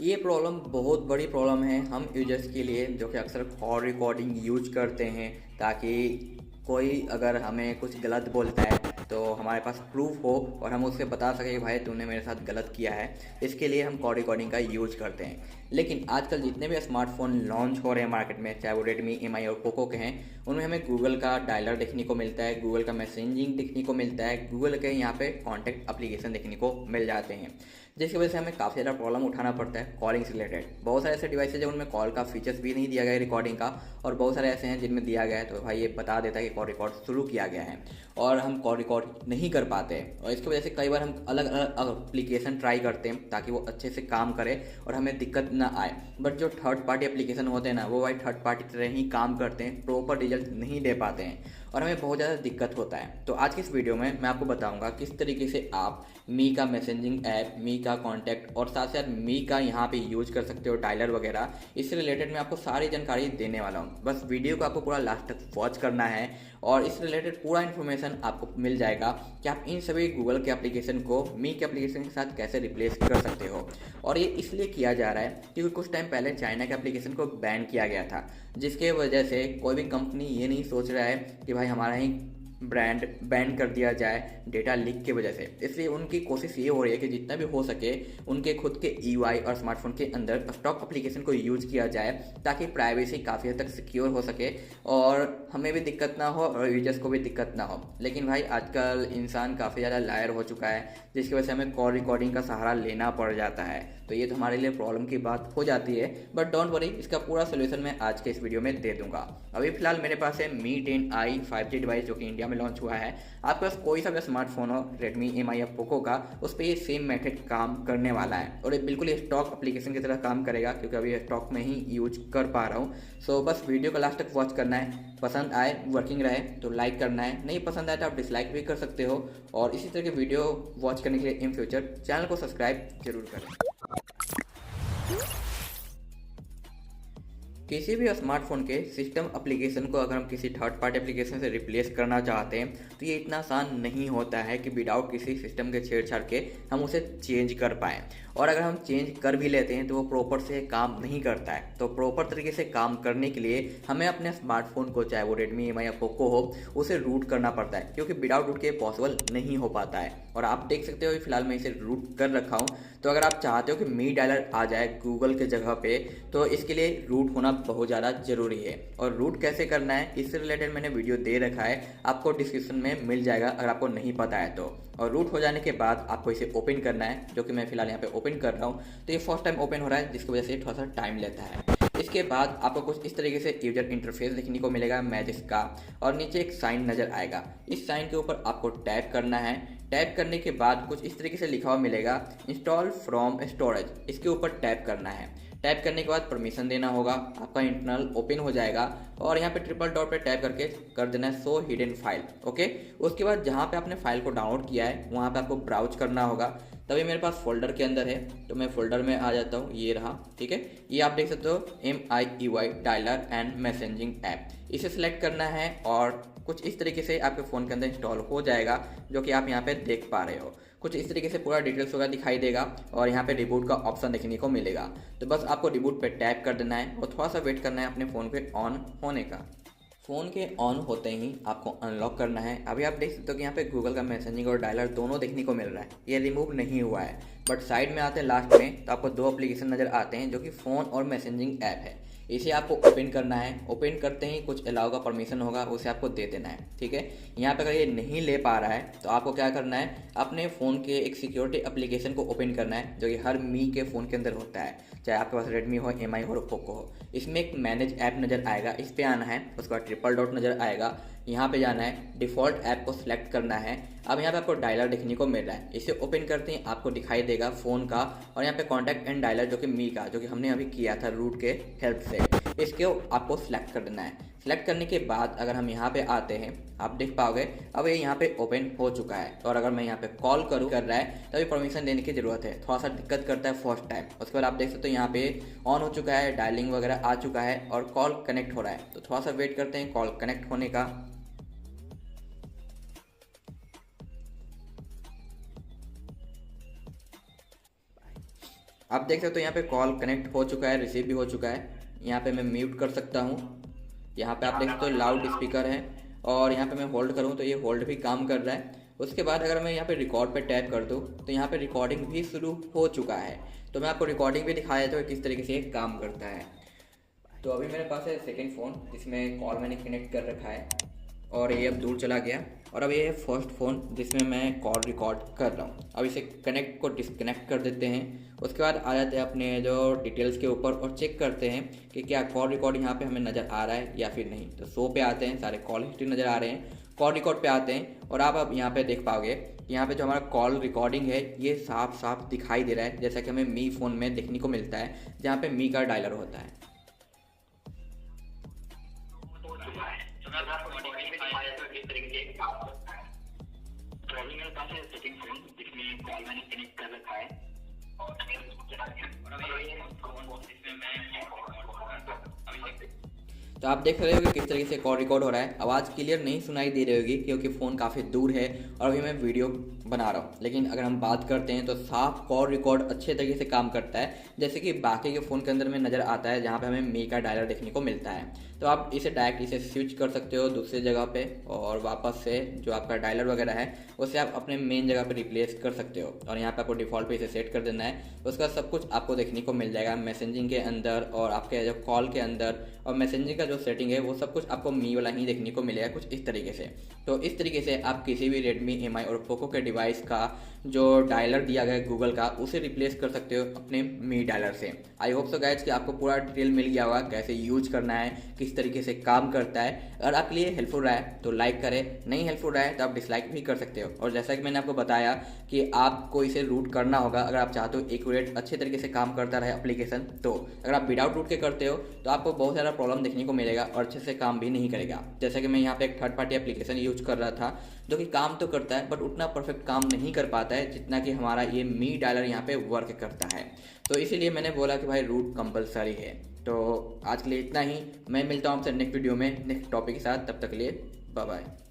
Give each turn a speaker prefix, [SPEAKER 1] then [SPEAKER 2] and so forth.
[SPEAKER 1] ये प्रॉब्लम बहुत बड़ी प्रॉब्लम है हम यूजर्स के लिए, जो कि अक्सर कॉल रिकॉर्डिंग यूज करते हैं ताकि कोई अगर हमें कुछ गलत बोलता है तो हमारे पास प्रूफ हो और हम उससे बता सकें कि भाई तूने मेरे साथ गलत किया है। इसके लिए हम कॉल रिकॉर्डिंग का यूज करते हैं। लेकिन आजकल जितने भी स्मार्टफोन लॉन्च हो रहे हैं मार्केट में, चाहे वो रेडमी, एम आई और पोको के हैं, उनमें हमें गूगल का डायलर देखने को मिलता है, गूगल का मैसेजिंग देखने को मिलता है, गूगल के यहाँ पे कॉन्टैक्ट एप्लीकेशन देखने को मिल जाते हैं, जिसकी वजह से हमें काफ़ी ज़्यादा प्रॉब्लम उठाना पड़ता है कॉलिंग से रिलेटेड। बहुत सारे ऐसे डिवाइसेज हैं उनमें कॉल का फीचर्स भी नहीं दिया गया है रिकॉर्डिंग का, और बहुत सारे ऐसे हैं जिनमें दिया गया है तो भाई ये बता देता है कि कॉल रिकॉर्ड शुरू किया गया है और हम कॉल रिकॉर्ड नहीं कर पाते हैं। और इसकी वजह से कई बार हम अलग अलग एप्लीकेशन ट्राई करते हैं ताकि वो अच्छे से काम करे और हमें दिक्कत ना आए। बट जो थर्ड पार्टी एप्लीकेशन होते हैं ना, वो भाई थर्ड पार्टी की तरह ही काम करते हैं, प्रॉपर रिजल्ट नहीं दे पाते हैं और हमें बहुत ज़्यादा दिक्कत होता है। तो आज की इस वीडियो में मैं आपको बताऊंगा किस तरीके से आप मी का मैसेजिंग ऐप, मी का कॉन्टैक्ट और साथ साथ मी का यहाँ पे यूज कर सकते हो डायलर वगैरह। इससे रिलेटेड मैं आपको सारी जानकारी देने वाला हूँ। बस वीडियो को आपको पूरा लास्ट तक वॉच करना है और इस रिलेटेड पूरा इन्फॉर्मेशन आपको मिल जाएगा कि आप इन सभी गूगल के एप्लीकेशन को मी के एप्लीकेशन के साथ कैसे रिप्लेस कर सकते हो। और ये इसलिए किया जा रहा है क्योंकि कुछ टाइम पहले चाइना के एप्लीकेशन को बैन किया गया था, जिसके वजह से कोई भी कंपनी ये नहीं सोच रहा है कि भाई हमारा ही ब्रांड बैन कर दिया जाए डेटा लीक की वजह से। इसलिए उनकी कोशिश ये हो रही है कि जितना भी हो सके उनके खुद के ईयूआई और स्मार्टफोन के अंदर स्टॉक एप्लीकेशन को यूज किया जाए ताकि प्राइवेसी काफ़ी हद तक सिक्योर हो सके और हमें भी दिक्कत ना हो और यूजर्स को भी दिक्कत ना हो। लेकिन भाई आजकल इंसान काफ़ी ज़्यादा लायर हो चुका है, जिसकी वजह से हमें कॉल रिकॉर्डिंग का सहारा लेना पड़ जाता है। तो ये तो हमारे लिए प्रॉब्लम की बात हो जाती है, बट डोंट वरी, इसका पूरा सोल्यूशन मैं आज के इस वीडियो में दे दूंगा। अभी फिलहाल मेरे पास है मी 10i 5G डिवाइस, जो कि इंडिया में लॉन्च हुआ है। आपके पास कोई सा भी स्मार्टफोन हो, रेडमी, एम आई या पोको का, उस पर ये सेम मेथड काम करने वाला है और ये बिल्कुल स्टॉक एप्लीकेशन की तरह काम करेगा, क्योंकि अभी स्टॉक में ही यूज कर पा रहा हूँ। सो बस वीडियो को लास्ट तक वॉच करना है। पसंद आए, वर्किंग रहे तो लाइक करना है, नहीं पसंद आए तो आप डिसलाइक भी कर सकते हो। और इसी तरह के वीडियो वॉच करने के लिए इन फ्यूचर चैनल को सब्सक्राइब जरूर करें। किसी भी स्मार्टफोन के सिस्टम एप्लीकेशन को अगर हम किसी थर्ड पार्टी एप्लीकेशन से रिप्लेस करना चाहते हैं तो ये इतना आसान नहीं होता है कि विदाउट किसी सिस्टम के छेड़छाड़ के हम उसे चेंज कर पाएँ। और अगर हम चेंज कर भी लेते हैं तो वो प्रॉपर से काम नहीं करता है। तो प्रॉपर तरीके से काम करने के लिए हमें अपने स्मार्टफोन को, चाहे वो रेडमी, एम आई या पोको हो, उसे रूट करना पड़ता है, क्योंकि विदाउट रूट के पॉसिबल नहीं हो पाता है। और आप देख सकते हो फिलहाल मैं इसे रूट कर रखा हूँ। तो अगर आप चाहते हो कि मी डायलर आ जाए गूगल के जगह पे, तो इसके लिए रूट होना बहुत ज़्यादा ज़रूरी है। और रूट कैसे करना है इससे रिलेटेड मैंने वीडियो दे रखा है, आपको डिस्क्रिप्शन में मिल जाएगा अगर आपको नहीं पता है तो। और रूट हो जाने के बाद आपको इसे ओपन करना है, जो कि मैं फिलहाल यहाँ पे ओपन कर रहा हूँ। तो ये फर्स्ट टाइम ओपन हो रहा है, जिसकी वजह से थोड़ा सा टाइम लेता है। इसके बाद आपको कुछ इस तरीके से यूजर इंटरफेस देखने को मिलेगा मैजिक का, और नीचे एक साइन नज़र आएगा। इस साइन के ऊपर आपको टैप करना है। टैप करने के बाद कुछ इस तरीके से लिखा हुआ मिलेगा, इंस्टॉल फ्रॉम स्टोरेज। इसके ऊपर टैप करना है। टैप करने के बाद परमिशन देना होगा, आपका इंटरनल ओपन हो जाएगा और यहाँ पे ट्रिपल डॉट पे टैप करके कर देना है शो हिडन फाइल। ओके, उसके बाद जहाँ पे आपने फाइल को डाउनलोड किया है वहाँ पे आपको ब्राउज करना होगा। तभी मेरे पास फोल्डर के अंदर है तो मैं फोल्डर में आ जाता हूँ, ये रहा। ठीक है, ये आप देख सकते हो MIUI dialer and messaging app, इसे सिलेक्ट करना है और कुछ इस तरीके से आपके फ़ोन के अंदर इंस्टॉल हो जाएगा, जो कि आप यहाँ पे देख पा रहे हो। कुछ इस तरीके से पूरा डिटेल्स वगैरह दिखाई देगा और यहाँ पे रिबूट का ऑप्शन देखने को मिलेगा। तो बस आपको रिबूट पे टैप कर देना है और थोड़ा सा वेट करना है अपने फ़ोन पे ऑन होने का। फ़ोन के ऑन होते ही आपको अनलॉक करना है। अभी आप देख सकते हो कि यहाँ पे गूगल का मैसेजिंग और डायलर दोनों देखने को मिल रहा है, ये रिमूव नहीं हुआ है। बट साइड में आते हैं लास्ट में तो आपको दो एप्लीकेशन नज़र आते हैं, जो कि फ़ोन और मैसेजिंग ऐप है। इसे आपको ओपन करना है। ओपन करते ही कुछ अलाउ का परमिशन होगा, उसे आपको दे देना है। ठीक है, यहाँ पे अगर ये नहीं ले पा रहा है तो आपको क्या करना है, अपने फ़ोन के एक सिक्योरिटी एप्लीकेशन को ओपन करना है, जो कि हर मी के फ़ोन के अंदर होता है, चाहे आपके पास रेडमी हो, एम आई हो, पोको हो। इसमें एक मैनेज ऐप नज़र आएगा, इस पर आना है। उसके बाद ट्रिपल डॉट नज़र आएगा, यहाँ पे जाना है, डिफ़ॉल्ट ऐप को सिलेक्ट करना है। अब यहाँ पे आपको डायलर देखने को मिल रहा है, इसे ओपन करते ही आपको दिखाई देगा फ़ोन का और यहाँ पे कॉन्टैक्ट एंड डायलर, जो कि मी का, जो कि हमने अभी किया था रूट के हेल्प से। इसके आपको सिलेक्ट कर देना है। सिलेक्ट करने के बाद अगर हम यहाँ पे आते हैं, आप देख पाओगे अब ये यहाँ पे ओपन हो चुका है। और अगर मैं यहाँ पे कॉल करूँ कर रहा है तभी परमिशन देने की ज़रूरत है, थोड़ा सा दिक्कत करता है फर्स्ट टाइम। उसके बाद आप देख सकते हो यहाँ पे ऑन हो चुका है, डायलिंग वगैरह आ चुका है और कॉल कनेक्ट हो रहा है। तो थोड़ा सा वेट करते हैं कॉल कनेक्ट होने का। आप देख सकते हो यहाँ पे कॉल कनेक्ट हो चुका है, रिसीव भी हो चुका है। यहाँ पे मैं म्यूट कर सकता हूँ। यहाँ पे आप देख सकते हो लाउड स्पीकर है, और यहाँ पे मैं होल्ड करूँ तो ये होल्ड भी काम कर रहा है। उसके बाद अगर मैं यहाँ पे रिकॉर्ड पे टैप कर दूँ तो यहाँ पे रिकॉर्डिंग भी शुरू हो चुका है। तो मैं आपको रिकॉर्डिंग भी दिखाया था किस तरीके से ये काम करता है। तो अभी मेरे पास है सेकेंड फ़ोन जिसमें कॉल मैंने कनेक्ट कर रखा है, और ये अब दूर चला गया। और अब ये है फर्स्ट फ़ोन जिसमें मैं कॉल रिकॉर्ड कर रहा हूँ। अब इसे कनेक्ट को डिसकनेक्ट कर देते हैं। उसके बाद आ जाते हैं अपने जो डिटेल्स के ऊपर और चेक करते हैं कि क्या कॉल रिकॉर्ड यहाँ पे हमें नज़र आ रहा है या फिर नहीं। तो शो पे आते हैं, सारे कॉल हिस्ट्री नज़र आ रहे हैं। कॉल रिकॉर्ड पे आते हैं और आप अब यहाँ पे देख पाओगे, यहाँ पे जो हमारा कॉल रिकॉर्डिंग है ये साफ साफ दिखाई दे रहा है, जैसा कि हमें मी फ़ोन में देखने को मिलता है, जहाँ पे मी का डायलर होता है। तो आप देख रहे हो कि किस तरीके से कॉल रिकॉर्ड हो रहा है। आवाज़ क्लियर नहीं सुनाई दे रही होगी क्योंकि फ़ोन काफ़ी दूर है और अभी मैं वीडियो बना रहा हूँ। लेकिन अगर हम बात करते हैं तो साफ कॉल रिकॉर्ड अच्छे तरीके से काम करता है, जैसे कि बाकी के फ़ोन के अंदर में नज़र आता है, जहाँ पे हमें मी का डायलर देखने को मिलता है। तो आप इसे डायरेक्ट इसे स्विच कर सकते हो दूसरी जगह पे, और वापस से जो आपका डायलर वगैरह है उसे आप अपने मेन जगह पे रिप्लेस कर सकते हो। और यहाँ पे आपको डिफ़ॉल्ट पे इसे सेट कर देना है। उसका सब कुछ आपको देखने को मिल जाएगा मैसेजिंग के अंदर और आपके जो कॉल के अंदर, और मैसेजिंग का जो सेटिंग है वो सब कुछ आपको मी वाला ही देखने को मिलेगा कुछ इस तरीके से। तो इस तरीके से आप किसी भी रेडमी, एमआई और पोको के डिवाइस का जो डायलर दिया गया है गूगल का, उसे रिप्लेस कर सकते हो अपने मी डायलर से। आई होप सो गाइज कि आपको पूरा डिटेल मिल गया होगा कैसे यूज करना है, किस तरीके से काम करता है। अगर आपके लिए हेल्पफुल रहा है तो लाइक करें, नहीं हेल्पफुल रहा है तो आप डिसलाइक भी कर सकते हो। और जैसा कि मैंने आपको बताया कि आपको इसे रूट करना होगा अगर आप चाहते हो एक्यूरेट अच्छे तरीके से काम करता रहे एप्लीकेशन। तो अगर आप विदाउट रूट के करते हो तो आपको बहुत सारा प्रॉब्लम देखने को मिलेगा और अच्छे से काम भी नहीं करेगा। जैसे कि मैं यहाँ पे एक थर्ड पार्टी एप्लीकेशन यूज कर रहा था जो कि काम तो करता है बट उतना परफेक्ट काम नहीं कर पाता है जितना कि हमारा ये मी डायलर यहाँ पे वर्क करता है। तो इसीलिए मैंने बोला कि भाई रूट कंपलसरी है। तो आज के लिए इतना ही। मैं मिलता हूँ आपसे नेक्स्ट वीडियो में नेक्स्ट टॉपिक के साथ। तब तक के लिए बाय बाय।